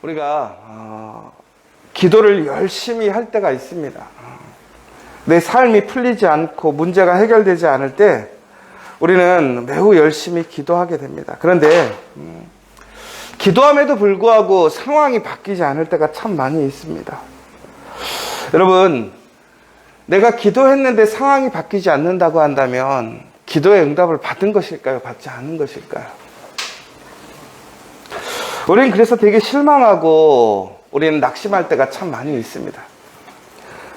우리가 기도를 열심히 할 때가 있습니다. 내 삶이 풀리지 않고 문제가 해결되지 않을 때 우리는 매우 열심히 기도하게 됩니다. 그런데 기도함에도 불구하고 상황이 바뀌지 않을 때가 참 많이 있습니다. 여러분, 내가 기도했는데 상황이 바뀌지 않는다고 한다면 기도의 응답을 받은 것일까요? 받지 않은 것일까요? 우리는 그래서 되게 실망하고 우리는 낙심할 때가 참 많이 있습니다.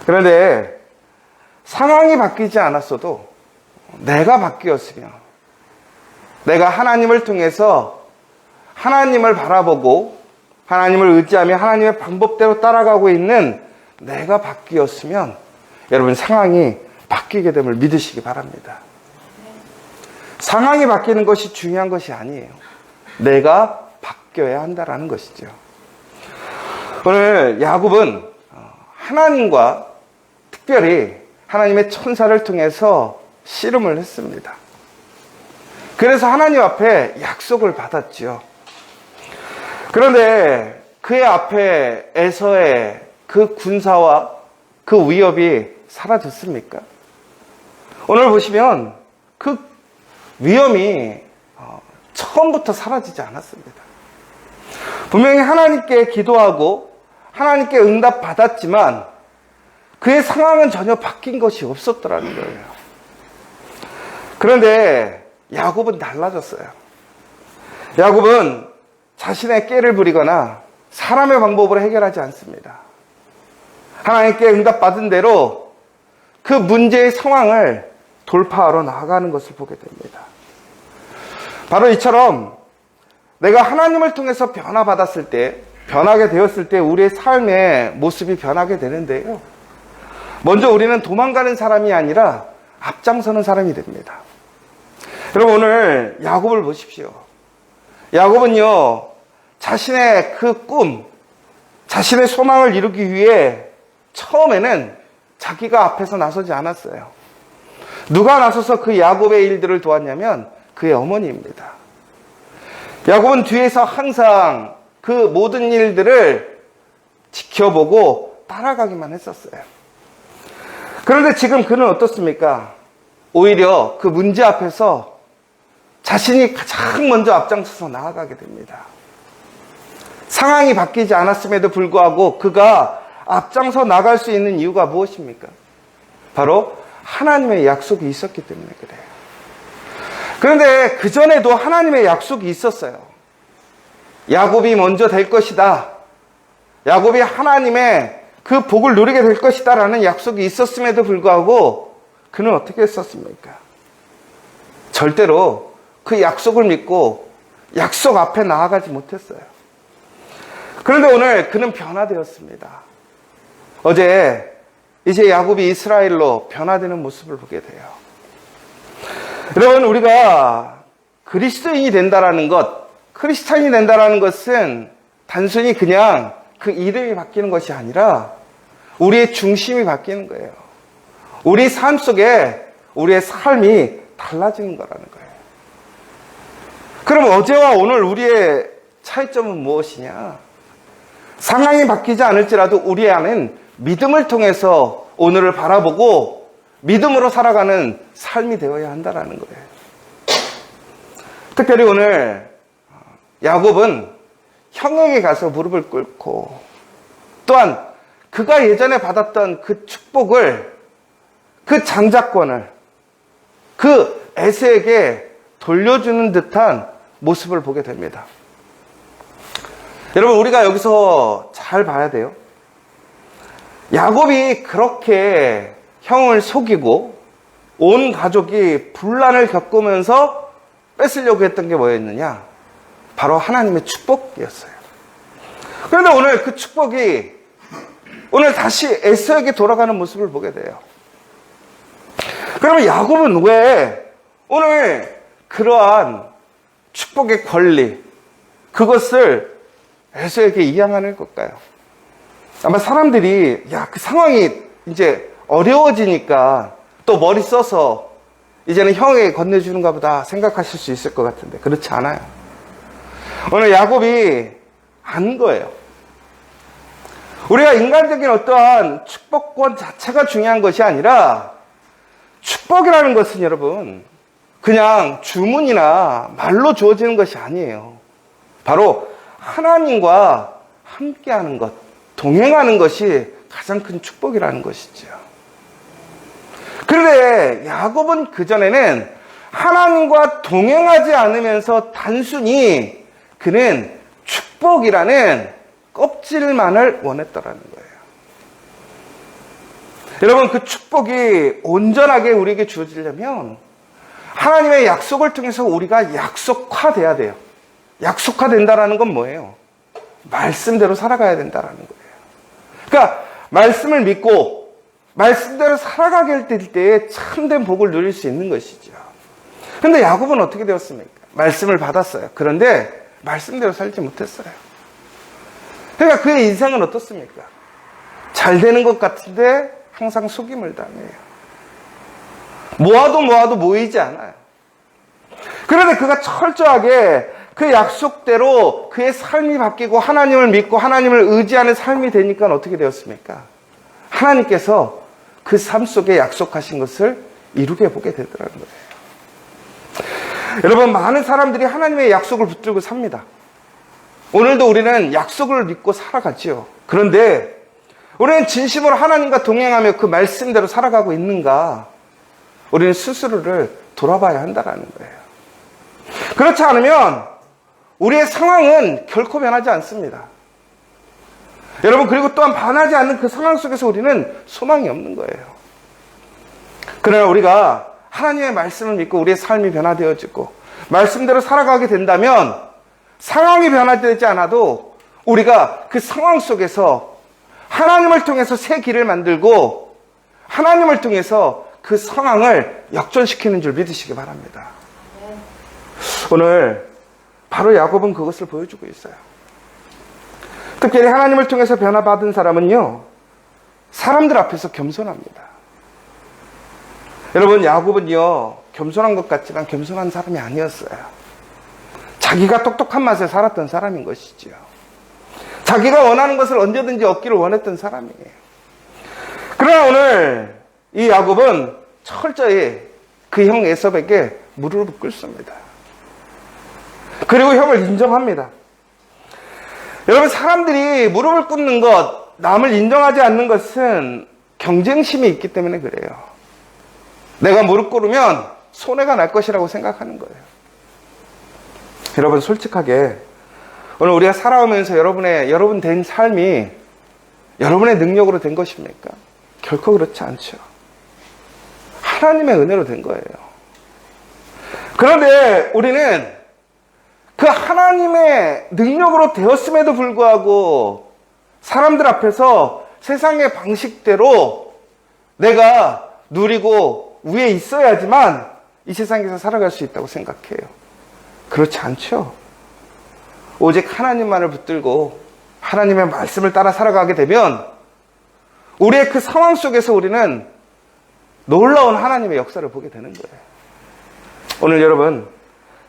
그런데 상황이 바뀌지 않았어도 내가 바뀌었으면, 내가 하나님을 통해서 하나님을 바라보고 하나님을 의지하며 하나님의 방법대로 따라가고 있는 내가 바뀌었으면 여러분, 상황이 바뀌게 됨을 믿으시기 바랍니다. 상황이 바뀌는 것이 중요한 것이 아니에요. 내가 바뀌어야 한다라는 것이죠. 오늘 야곱은 하나님과 특별히 하나님의 천사를 통해서 씨름을 했습니다. 그래서 하나님 앞에 약속을 받았죠. 그런데 그의 앞에 에서의 그 군사와 그 위협이 사라졌습니까? 오늘 보시면 그 위험이 처음부터 사라지지 않았습니다. 분명히 하나님께 기도하고 하나님께 응답 받았지만 그의 상황은 전혀 바뀐 것이 없었더라는 거예요. 그런데 야곱은 달라졌어요. 야곱은 자신의 깨를 부리거나 사람의 방법으로 해결하지 않습니다. 하나님께 응답받은 대로 그 문제의 상황을 돌파하러 나아가는 것을 보게 됩니다. 바로 이처럼 내가 하나님을 통해서 변화받았을 때, 변하게 되었을 때 우리의 삶의 모습이 변하게 되는데요. 먼저 우리는 도망가는 사람이 아니라 앞장서는 사람이 됩니다. 여러분, 오늘 야곱을 보십시오. 야곱은요, 자신의 그 꿈, 자신의 소망을 이루기 위해 처음에는 자기가 앞에서 나서지 않았어요. 누가 나서서 그 야곱의 일들을 도왔냐면 그의 어머니입니다. 야곱은 뒤에서 항상 그 모든 일들을 지켜보고 따라가기만 했었어요. 그런데 지금 그는 어떻습니까? 오히려 그 문제 앞에서 자신이 가장 먼저 앞장서서 나아가게 됩니다. 상황이 바뀌지 않았음에도 불구하고 그가 앞장서 나갈 수 있는 이유가 무엇입니까? 바로 하나님의 약속이 있었기 때문에 그래요. 그런데 그전에도 하나님의 약속이 있었어요. 야곱이 먼저 될 것이다. 야곱이 하나님의 그 복을 누리게 될 것이다 라는 약속이 있었음에도 불구하고 그는 어떻게 했었습니까? 절대로 그 약속을 믿고 약속 앞에 나아가지 못했어요. 그런데 오늘 그는 변화되었습니다. 어제 이제 야곱이 이스라엘로 변화되는 모습을 보게 돼요. 여러분, 우리가 그리스도인이 된다라는 것, 크리스찬이 된다라는 것은 단순히 그냥 그 이름이 바뀌는 것이 아니라 우리의 중심이 바뀌는 거예요. 우리 삶 속에 우리의 삶이 달라지는 거라는 거예요. 그럼 어제와 오늘 우리의 차이점은 무엇이냐? 상황이 바뀌지 않을지라도 우리 안엔 믿음을 통해서 오늘을 바라보고 믿음으로 살아가는 삶이 되어야 한다는 거예요. 특별히 오늘 야곱은 형에게 가서 무릎을 꿇고 또한 그가 예전에 받았던 그 축복을, 그 장자권을 그 에서에게 돌려주는 듯한 모습을 보게 됩니다. 여러분, 우리가 여기서 잘 봐야 돼요. 야곱이 그렇게 형을 속이고 온 가족이 분란을 겪으면서 뺏으려고 했던 게 뭐였느냐? 바로 하나님의 축복이었어요. 그런데 오늘 그 축복이 오늘 다시 에서에게 돌아가는 모습을 보게 돼요. 그러면 야곱은 왜 오늘 그러한 축복의 권리, 그것을 에서에게 이양하는 걸까요? 아마 사람들이 그 상황이 이제 어려워지니까 또 머리 써서 이제는 형에게 건네주는가 보다 생각하실 수 있을 것 같은데 그렇지 않아요. 오늘 야곱이 안 거예요. 우리가 인간적인 어떠한 축복권 자체가 중요한 것이 아니라 축복이라는 것은 여러분 그냥 주문이나 말로 주어지는 것이 아니에요. 바로 하나님과 함께하는 것, 동행하는 것이 가장 큰 축복이라는 것이죠. 그런데 야곱은 그전에는 하나님과 동행하지 않으면서 단순히 그는 축복이라는 껍질만을 원했더라는 거예요. 여러분, 그 축복이 온전하게 우리에게 주어지려면 하나님의 약속을 통해서 우리가 약속화돼야 돼요. 약속화된다라는 건 뭐예요? 말씀대로 살아가야 된다라는 거예요. 그러니까 말씀을 믿고 말씀대로 살아가게 될 때에 참된 복을 누릴 수 있는 것이죠. 그런데 야곱은 어떻게 되었습니까? 말씀을 받았어요. 그런데 말씀대로 살지 못했어요. 그러니까 그의 인생은 어떻습니까? 잘 되는 것 같은데 항상 속임을 당해요. 모아도 모이지 않아요. 그런데 그가 철저하게 그 약속대로 그의 삶이 바뀌고 하나님을 믿고 하나님을 의지하는 삶이 되니까 어떻게 되었습니까? 하나님께서 그 삶 속에 약속하신 것을 이루게 보게 되더라는 거예요. 여러분, 많은 사람들이 하나님의 약속을 붙들고 삽니다. 오늘도 우리는 약속을 믿고 살아가지요. 그런데 우리는 진심으로 하나님과 동행하며 그 말씀대로 살아가고 있는가? 우리는 스스로를 돌아봐야 한다는 거예요. 그렇지 않으면 우리의 상황은 결코 변하지 않습니다. 여러분, 그리고 또한 변하지 않는 그 상황 속에서 우리는 소망이 없는 거예요. 그러나 우리가 하나님의 말씀을 믿고 우리의 삶이 변화되어지고 말씀대로 살아가게 된다면 상황이 변화되지 않아도 우리가 그 상황 속에서 하나님을 통해서 새 길을 만들고 하나님을 통해서 그 상황을 역전시키는 줄 믿으시기 바랍니다. 오늘 바로 야곱은 그것을 보여주고 있어요. 특별히 하나님을 통해서 변화받은 사람은요, 사람들 앞에서 겸손합니다. 여러분, 야곱은요, 겸손한 것 같지만 겸손한 사람이 아니었어요. 자기가 똑똑한 맛에 살았던 사람인 것이지요. 자기가 원하는 것을 언제든지 얻기를 원했던 사람이에요. 그러나 오늘 이 야곱은 철저히 그 형 에섭에게 무릎을 꿇습니다. 그리고 형을 인정합니다. 여러분, 사람들이 무릎을 꿇는 것, 남을 인정하지 않는 것은 경쟁심이 있기 때문에 그래요. 내가 무릎 꿇으면 손해가 날 것이라고 생각하는 거예요. 여러분, 솔직하게 오늘 우리가 살아오면서 여러분 된 삶이 여러분의 능력으로 된 것입니까? 결코 그렇지 않죠. 하나님의 은혜로 된 거예요. 그런데 우리는 그 하나님의 능력으로 되었음에도 불구하고 사람들 앞에서 세상의 방식대로 내가 누리고 위에 있어야지만 이 세상에서 살아갈 수 있다고 생각해요. 그렇지 않죠. 오직 하나님만을 붙들고 하나님의 말씀을 따라 살아가게 되면 우리의 그 상황 속에서 우리는 놀라운 하나님의 역사를 보게 되는 거예요. 오늘 여러분,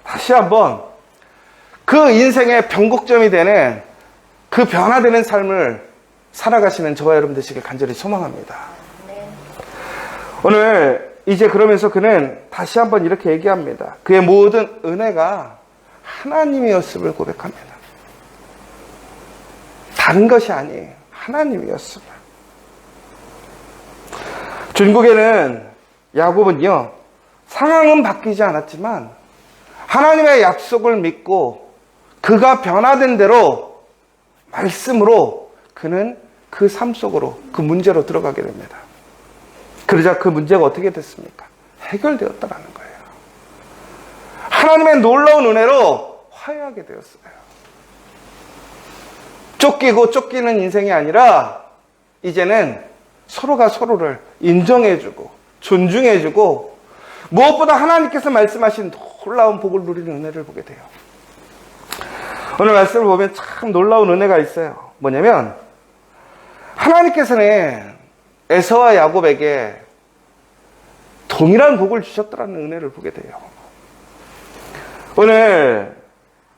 다시 한번 그 인생의 변곡점이 되는 그 변화되는 삶을 살아가시는 저와 여러분 되시길 간절히 소망합니다. 오늘 이제 그러면서 그는 다시 한번 이렇게 얘기합니다. 그의 모든 은혜가 하나님이었음을 고백합니다. 다른 것이 아니에요. 하나님이었음을. 중국에는 야곱은요, 상황은 바뀌지 않았지만 하나님의 약속을 믿고 그가 변화된 대로 말씀으로 그는 그 삶 속으로 그 문제로 들어가게 됩니다. 그러자 그 문제가 어떻게 됐습니까? 해결되었다라는 거예요. 하나님의 놀라운 은혜로 화해하게 되었어요. 쫓기고 쫓기는 인생이 아니라 이제는 서로가 서로를 인정해주고 존중해주고 무엇보다 하나님께서 말씀하신 놀라운 복을 누리는 은혜를 보게 돼요. 오늘 말씀을 보면 참 놀라운 은혜가 있어요. 뭐냐면 하나님께서는 에서와 야곱에게 동일한 복을 주셨다는 은혜를 보게 돼요. 오늘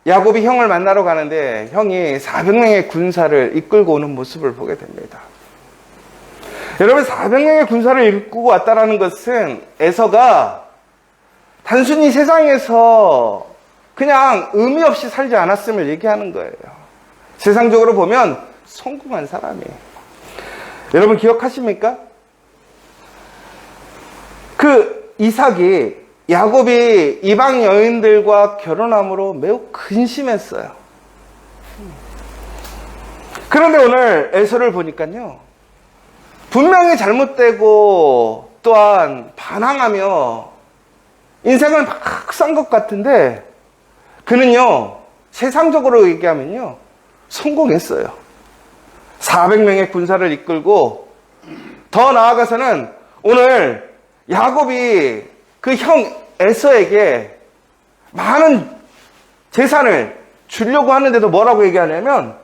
야곱이 형을 만나러 가는데 형이 400명의 군사를 이끌고 오는 모습을 보게 됩니다. 여러분, 400명의 군사를 이끌고 왔다라는 것은 에서가 단순히 세상에서 그냥 의미 없이 살지 않았음을 얘기하는 거예요. 세상적으로 보면 성공한 사람이에요. 여러분 기억하십니까? 그 이삭이 야곱이 이방 여인들과 결혼함으로 매우 근심했어요. 그런데 오늘 에서를 보니까요, 분명히 잘못되고 또한 반항하며 인생을 막 산 것 같은데 그는요, 세상적으로 얘기하면요, 성공했어요. 400명의 군사를 이끌고 더 나아가서는 오늘 야곱이 그 형 에서에게 많은 재산을 주려고 하는데도 뭐라고 얘기하냐면,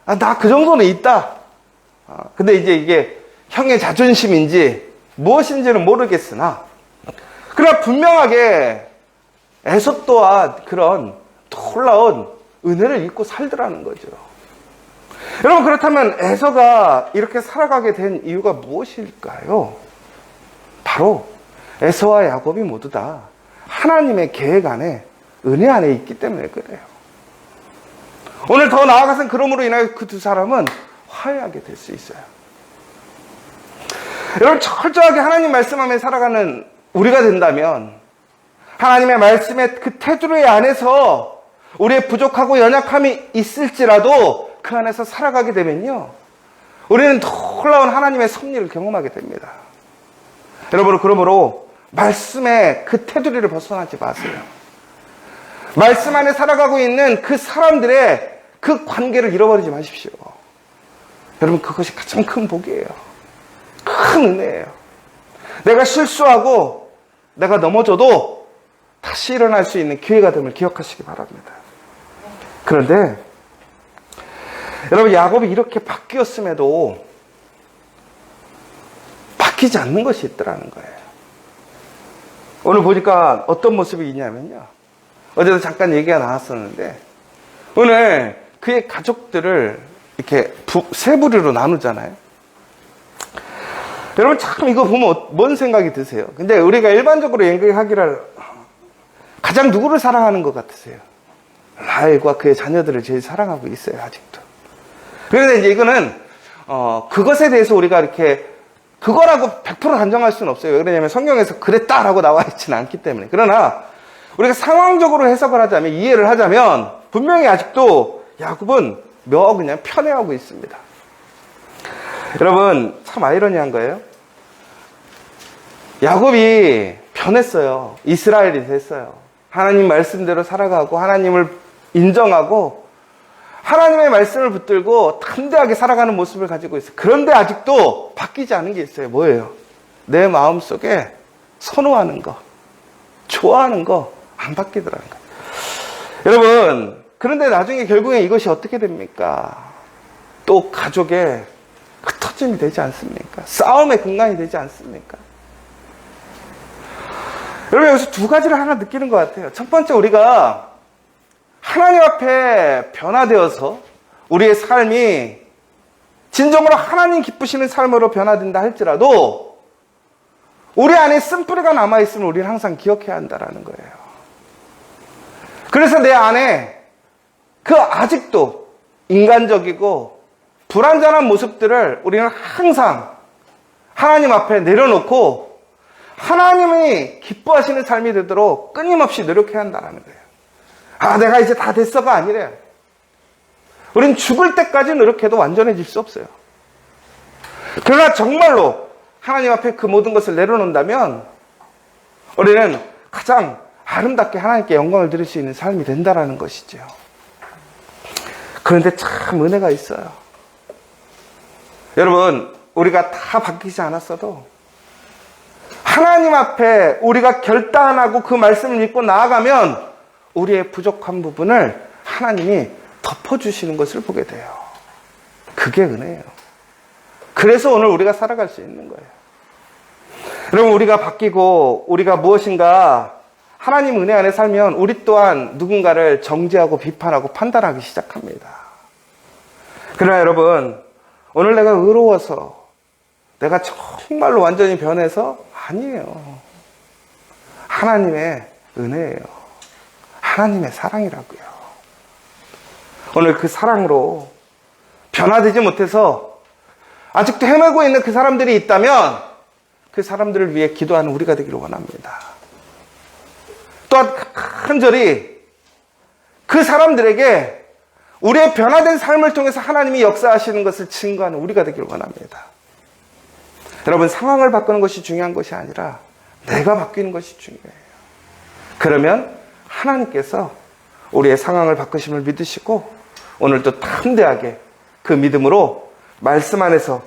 나 그 정도는 있다. 근데 이제 이게 형의 자존심인지 무엇인지는 모르겠으나, 그러나 분명하게 에서 또한 그런 놀라운 은혜를 입고 살더라는 거죠. 여러분, 그렇다면 에서가 이렇게 살아가게 된 이유가 무엇일까요? 바로 에서와 야곱이 모두 다 하나님의 계획 안에, 은혜 안에 있기 때문에 그래요. 오늘 더 나아가서는 그러므로 인하여 그 두 사람은 화해하게 될 수 있어요. 여러분, 철저하게 하나님 말씀 안에 살아가는 우리가 된다면, 하나님의 말씀의 그 테두리 안에서 우리의 부족하고 연약함이 있을지라도 그 안에서 살아가게 되면요, 우리는 놀라운 하나님의 섭리를 경험하게 됩니다. 여러분, 그러므로 말씀의 그 테두리를 벗어나지 마세요. 말씀 안에 살아가고 있는 그 사람들의 그 관계를 잃어버리지 마십시오. 여러분, 그것이 가장 큰 복이에요. 큰 은혜예요. 내가 실수하고 내가 넘어져도 다시 일어날 수 있는 기회가 됨을 기억하시기 바랍니다. 그런데 여러분, 야곱이 이렇게 바뀌었음에도 바뀌지 않는 것이 있더라는 거예요. 오늘 보니까 어떤 모습이 있냐면요, 어제도 잠깐 얘기가 나왔었는데, 오늘 그의 가족들을 이렇게 세 부류로 나누잖아요. 여러분, 참 이거 보면 뭔 생각이 드세요? 근데 우리가 일반적으로 얘기하기를 가장 누구를 사랑하는 것 같으세요? 라헬과 그의 자녀들을 제일 사랑하고 있어요, 아직도. 그런데 이제 이거는 그것에 대해서 우리가 이렇게 그거라고 100% 단정할 수는 없어요. 왜 그러냐면 성경에서 그랬다라고 나와 있지는 않기 때문에. 그러나 우리가 상황적으로 해석을 하자면, 이해를 하자면, 분명히 아직도 야곱은 그냥 편애하고 있습니다. 여러분, 참 아이러니한 거예요. 야곱이 변했어요. 이스라엘이 됐어요. 하나님 말씀대로 살아가고 하나님을 인정하고 하나님의 말씀을 붙들고 담대하게 살아가는 모습을 가지고 있어요. 그런데 아직도 바뀌지 않은 게 있어요. 뭐예요? 내 마음속에 선호하는 거, 좋아하는 거 안 바뀌더라는 거예요. 여러분, 그런데 나중에 결국에 이것이 어떻게 됩니까? 또 가족의 흩어짐이 되지 않습니까? 싸움의 근간이 되지 않습니까? 여러분, 여기서 두 가지를 하나 느끼는 것 같아요. 첫 번째, 우리가 하나님 앞에 변화되어서 우리의 삶이 진정으로 하나님 기쁘시는 삶으로 변화된다 할지라도 우리 안에 쓴뿌리가 남아있음을 우리는 항상 기억해야 한다는 거예요. 그래서 내 안에 그 아직도 인간적이고 불완전한 모습들을 우리는 항상 하나님 앞에 내려놓고 하나님이 기뻐하시는 삶이 되도록 끊임없이 노력해야 한다는 거예요. 내가 이제 다 됐어가 아니래요. 우린 죽을 때까지 노력해도 완전해질 수 없어요. 그러나 정말로 하나님 앞에 그 모든 것을 내려놓는다면 우리는 가장 아름답게 하나님께 영광을 드릴 수 있는 삶이 된다는 것이죠. 그런데 참 은혜가 있어요. 여러분, 우리가 다 바뀌지 않았어도 하나님 앞에 우리가 결단하고 그 말씀을 믿고 나아가면 우리의 부족한 부분을 하나님이 덮어주시는 것을 보게 돼요. 그게 은혜예요. 그래서 오늘 우리가 살아갈 수 있는 거예요. 여러분, 우리가 바뀌고 우리가 무엇인가 하나님 은혜 안에 살면 우리 또한 누군가를 정죄하고 비판하고 판단하기 시작합니다. 그러나 여러분, 오늘 내가 의로워서 내가 정말로 완전히 변해서 아니에요. 하나님의 은혜예요. 하나님의 사랑이라고요. 오늘 그 사랑으로 변화되지 못해서 아직도 헤매고 있는 그 사람들이 있다면 그 사람들을 위해 기도하는 우리가 되기를 원합니다. 또한 간절히 그 사람들에게 우리의 변화된 삶을 통해서 하나님이 역사하시는 것을 증거하는 우리가 되기를 원합니다. 여러분, 상황을 바꾸는 것이 중요한 것이 아니라 내가 바뀌는 것이 중요해요. 그러면 하나님께서 우리의 상황을 바꾸심을 믿으시고 오늘도 담대하게 그 믿음으로 말씀 안에서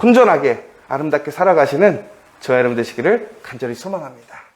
온전하게 아름답게 살아가시는 저와 여러분 되시기를 간절히 소망합니다.